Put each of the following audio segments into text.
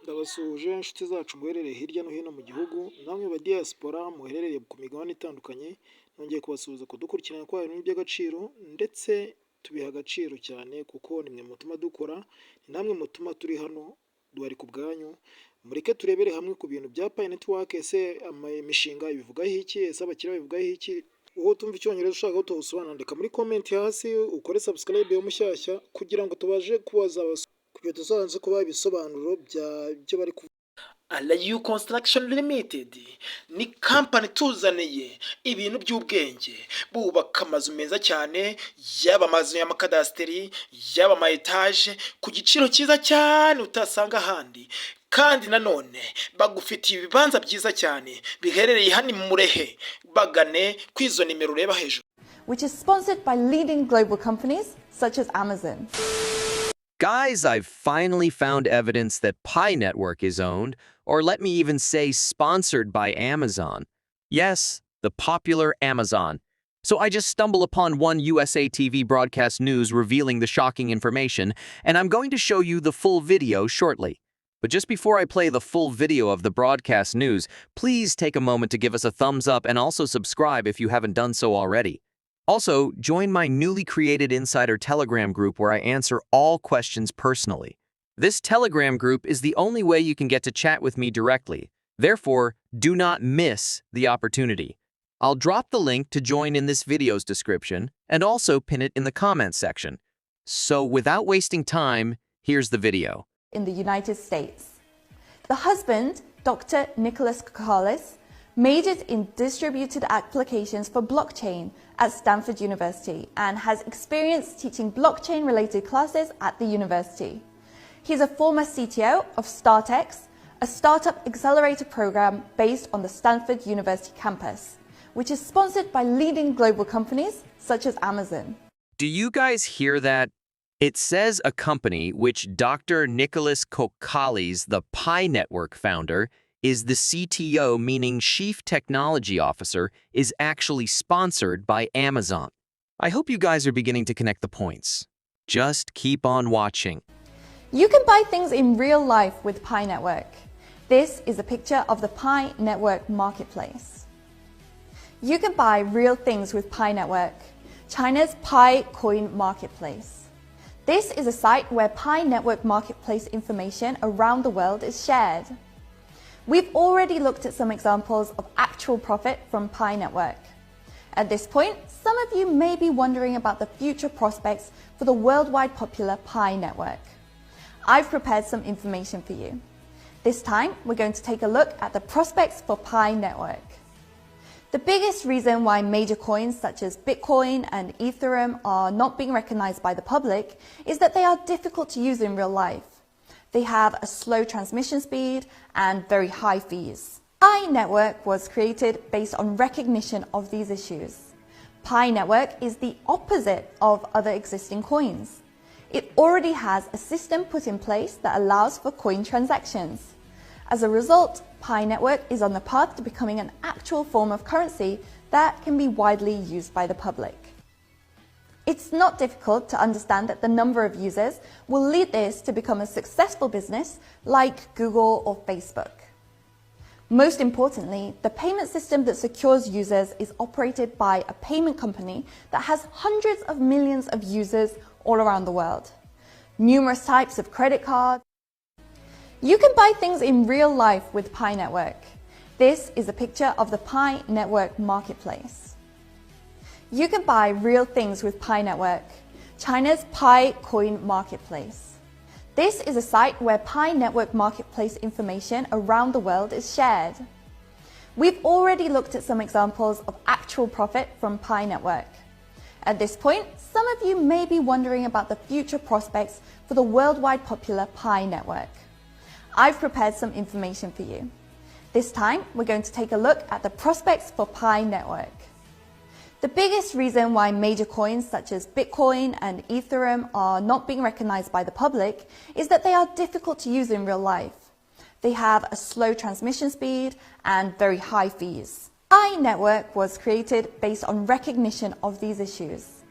Ndabasuhuje inshuti zacu muherereye hirya no hino mu gihugu, namwe ba diaspora muherereye ku migabane itandukanye, nongeye kubasuhuza kudukurikirana kwayo ni iby'agaciro ndetse tubiha agaciro cyane kuko ni mwe mutuma dukora, ni namwe mutuma turi hano duhari ku bwanyu, mureke turebere hamwe ku bintu bya Pi network, ese imishinga ibivugaho iki, ese abakiriya bivugaho iki, wowe tumva icyongereza ushaka ko tuwusobanura andika muri comment hasi, ukore subscribe yo mushyashya kugira ngo tubaje kubaza kugira tuzabanze kubaha ibisobanuro byo bari kuvuga. Alayu Construction Limited ni kampani tuzaniye ibintu by'ubwenge, bubaka amazu meza cyane, yaba amazu y'amakadasiteri, yaba ama etaje ku giciro cyiza cyane utasanga ahandi, kandi nanone bagufitiye ibibanza byiza cyane biherereye hano i Murehe. Bagane kwizo nimero ureba hejuru, which is sponsored by leading global companies such as Amazon. Guys, I've finally found evidence that Pi Network is owned, or let me even say sponsored by Amazon. Yes, the popular Amazon. So I just stumble upon one USA TV broadcast news revealing the shocking information, and I'm going to show you the full video shortly. But just before I play the full video of the broadcast news, please take a moment to give us a thumbs up and also subscribe if you haven't done so already. Also, join my newly created Insider Telegram group where I answer all questions personally. This Telegram group is the only way you can get to chat with me directly. Therefore, do not miss the opportunity. I'll drop the link to join in this video's description and also pin it in the comments section. So without wasting time, here's the video. In the United States, the husband, Dr. Nicolas, majored in distributed applications for blockchain at Stanford University and has experience teaching blockchain-related classes at the university. He's a former CTO of StartX, a startup accelerator program based on the Stanford University campus, which is sponsored by leading global companies such as Amazon. Do you guys hear that? It says a company which Dr. Nicolas, the Pi Network founder, is the CTO, meaning Chief Technology Officer, is actually sponsored by Amazon. I hope you guys are beginning to connect the points. Just keep on watching. You can buy things in real life with Pi Network. This is a picture of the Pi Network marketplace. You can buy real things with Pi Network, China's Pi coin marketplace. This is a site where Pi Network marketplace information around the world is shared. We've already looked at some examples of actual profit from Pi Network. At this point, some of you may be wondering about the future prospects for the worldwide popular Pi Network. I've prepared some information for you. This time, we're going to take a look at the prospects for Pi Network. The biggest reason why major coins such as Bitcoin and Ethereum are not being recognized by the public is that they are difficult to use in real life. They have a slow transmission speed and very high fees. Pi Network was created based on recognition of these issues. Pi Network is the opposite of other existing coins. It already has a system put in place that allows for coin transactions. As a result, Pi Network is on the path to becoming an actual form of currency that can be widely used by the public. It's not difficult to understand that the number of users will lead this to become a successful business like Google or Facebook. Most importantly, the payment system that secures users is operated by a payment company that has hundreds of millions of users all around the world. Numerous types of credit cards. You can buy things in real life with Pi Network. This is a picture of the Pi Network marketplace. You can buy real things with Pi Network, China's Pi coin marketplace. This is a site where Pi Network marketplace information around the world is shared. We've already looked at some examples of actual profit from Pi Network. At this point, some of you may be wondering about the future prospects for the worldwide popular Pi Network. I've prepared some information for you. This time, we're going to take a look at the prospects for Pi Network. The biggest reason why major coins such as Bitcoin and Ethereum are not being recognized by the public is that they are difficult to use in real life. They have a slow transmission speed and very high fees. Pi Network was created based on recognition of these issues.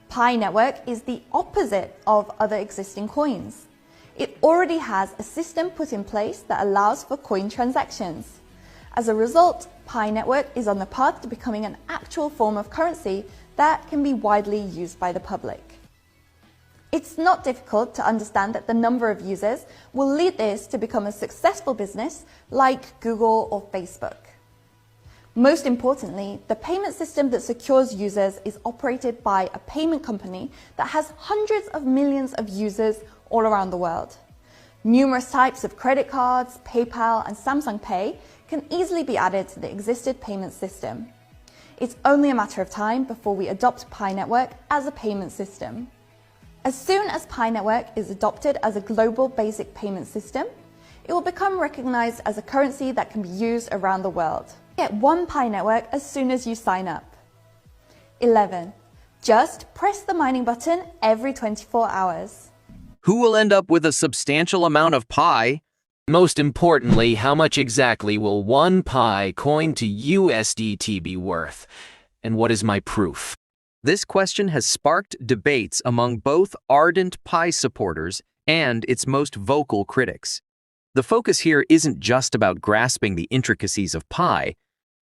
Pi Network is the opposite of other existing coins. It already has a system put in place that allows for coin transactions. As a result, Pi Network is on the path to becoming an actual form of currency that can be widely used by the public. It's not difficult to understand that the number of users will lead this to become a successful business like Google or Facebook. Most importantly, the payment system that secures users is operated by a payment company that has hundreds of millions of users all around the world. Numerous types of credit cards, PayPal, and Samsung Pay can easily be added to the existing payment system. It's only a matter of time before we adopt Pi Network as a payment system. As soon as Pi Network is adopted as a global basic payment system, it will become recognized as a currency that can be used around the world. Get one Pi Network as soon as you sign up. 11. Just press the mining button every 24 hours. Who will end up with a substantial amount of Pi? Most importantly, how much exactly will one Pi coin to USDT be worth? And what is my proof? This question has sparked debates among both ardent Pi supporters and its most vocal critics. The focus here isn't just about grasping the intricacies of Pi.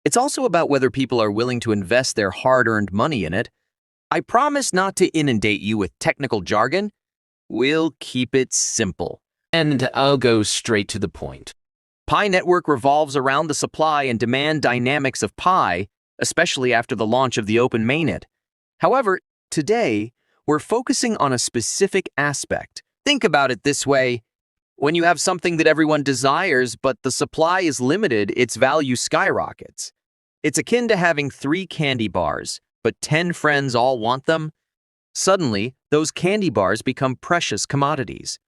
It's also about whether people are willing to invest their hard-earned money in it. I promise not to inundate you with technical jargon. We'll keep it simple. And I'll go straight to the point. Pi Network revolves around the supply and demand dynamics of Pi, especially after the launch of the open mainnet. However, today, we're focusing on a specific aspect. Think about it this way. When you have something that everyone desires, but the supply is limited, its value skyrockets. It's akin to having 3 candy bars, but 10 friends all want them. Suddenly, those candy bars become precious commodities.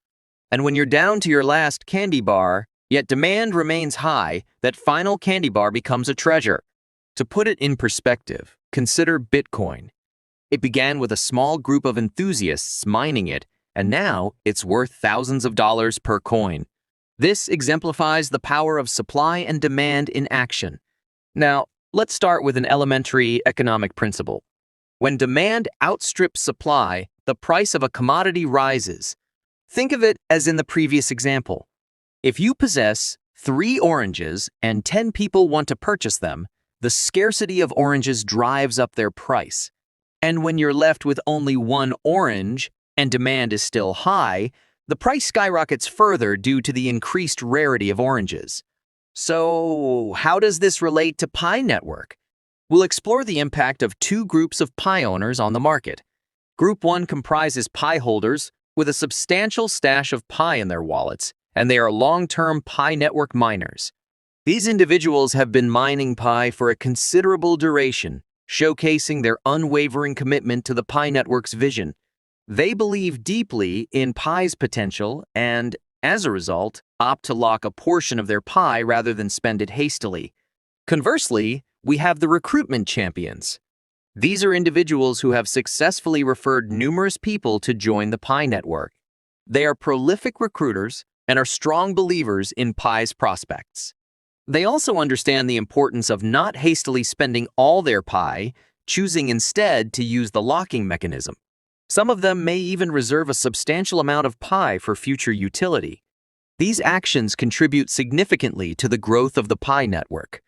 And when you're down to your last candy bar, yet demand remains high, that final candy bar becomes a treasure. To put it in perspective, consider Bitcoin. It began with a small group of enthusiasts mining it, and now it's worth thousands of dollars per coin. This exemplifies the power of supply and demand in action. Now, let's start with an elementary economic principle. When demand outstrips supply, the price of a commodity rises. Think of it as in the previous example. If you possess 3 oranges and 10 people want to purchase them, the scarcity of oranges drives up their price. And when you're left with only 1 orange and demand is still high, the price skyrockets further due to the increased rarity of oranges. So, how does this relate to Pi Network? We'll explore the impact of 2 groups of Pi owners on the market. Group 1 comprises Pi holders with a substantial stash of Pi in their wallets, and they are long-term Pi Network miners. These individuals have been mining Pi for a considerable duration, showcasing their unwavering commitment to the Pi Network's vision. They believe deeply in Pi's potential and, as a result, opt to lock a portion of their Pi rather than spend it hastily. Conversely, we have the recruitment champions. These are individuals who have successfully referred numerous people to join the Pi Network. They are prolific recruiters and are strong believers in Pi's prospects. They also understand the importance of not hastily spending all their Pi, choosing instead to use the locking mechanism. Some of them may even reserve a substantial amount of Pi for future utility. These actions contribute significantly to the growth of the Pi Network.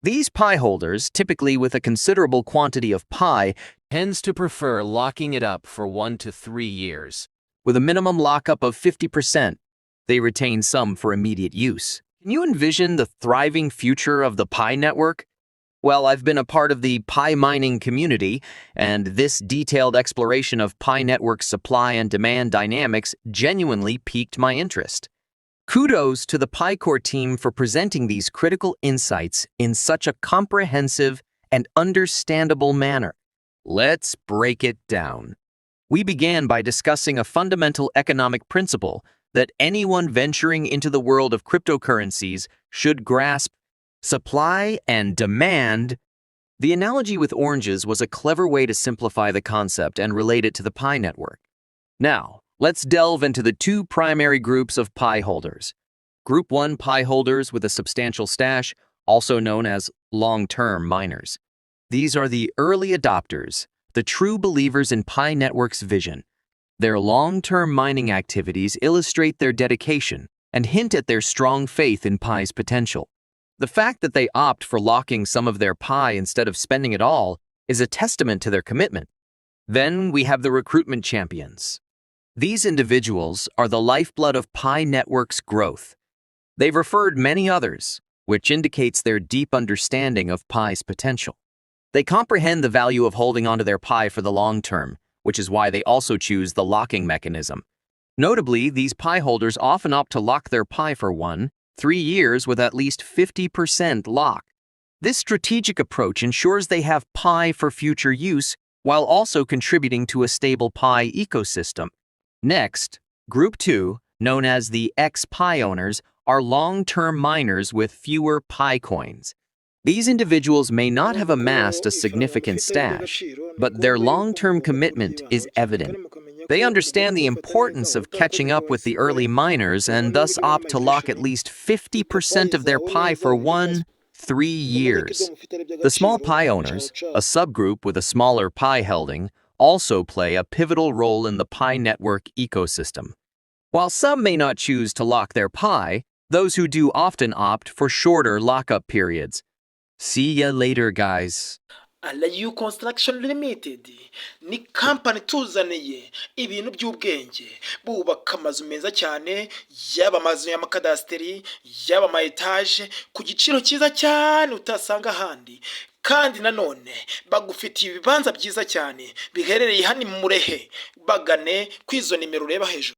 These Pi holders, typically with a considerable quantity of Pi, Tends to prefer locking it up for 1 to 3 years. with a minimum lockup of 50%, they retain some for immediate use. Can you envision the thriving future of the Pi Network? Well, I've been a part of the Pi mining community, and this detailed exploration of Pi Network's supply and demand dynamics genuinely piqued my interest. Kudos to the PiCore team for presenting these critical insights in such a comprehensive and understandable manner. Let's break it down. We began by discussing a fundamental economic principle that anyone venturing into the world of cryptocurrencies should grasp: supply and demand. The analogy with oranges was a clever way to simplify the concept and relate it to the Pi Network. Now, let's delve into the 2 primary groups of Pi holders. Group 1 Pi holders with a substantial stash, also known as long-term miners. These are the early adopters, the true believers in Pi Network's vision. Their long-term mining activities illustrate their dedication and hint at their strong faith in Pi's potential. The fact that they opt for locking some of their Pi instead of spending it all is a testament to their commitment. Then we have the recruitment champions. These individuals are the lifeblood of Pi Network's growth. They've referred many others, which indicates their deep understanding of Pi's potential. They comprehend the value of holding onto their Pi for the long term, which is why they also choose the locking mechanism. Notably, these Pi holders often opt to lock their Pi for 3 years with at least 50% lock. This strategic approach ensures they have Pi for future use while also contributing to a stable Pi ecosystem. Next, Group 2, known as the X-Pi owners, are long-term miners with fewer Pi coins. These individuals may not have amassed a significant stash, but their long-term commitment is evident. They understand the importance of catching up with the early miners and thus opt to lock at least 50% of their Pi for 3 years. The small Pi owners, a subgroup with a smaller Pi holding, also play a pivotal role in the Pi network ecosystem. While some may not choose to lock their Pi, those who do often opt for shorter lockup periods. See ya later, guys. Alayu Construction Limited ni company tuzaniye ibintu by'ubwenge bubaka amazu meza cyane, yaba amazu y'amakadasteri, yaba ama etage ku giciro cyiza cyane utasanga ahandi. Kandi nanone bagufitiye ibibanza byiza cyane biherereye hano mu Murehe. Bagane kwizo nimero ureba hejuru.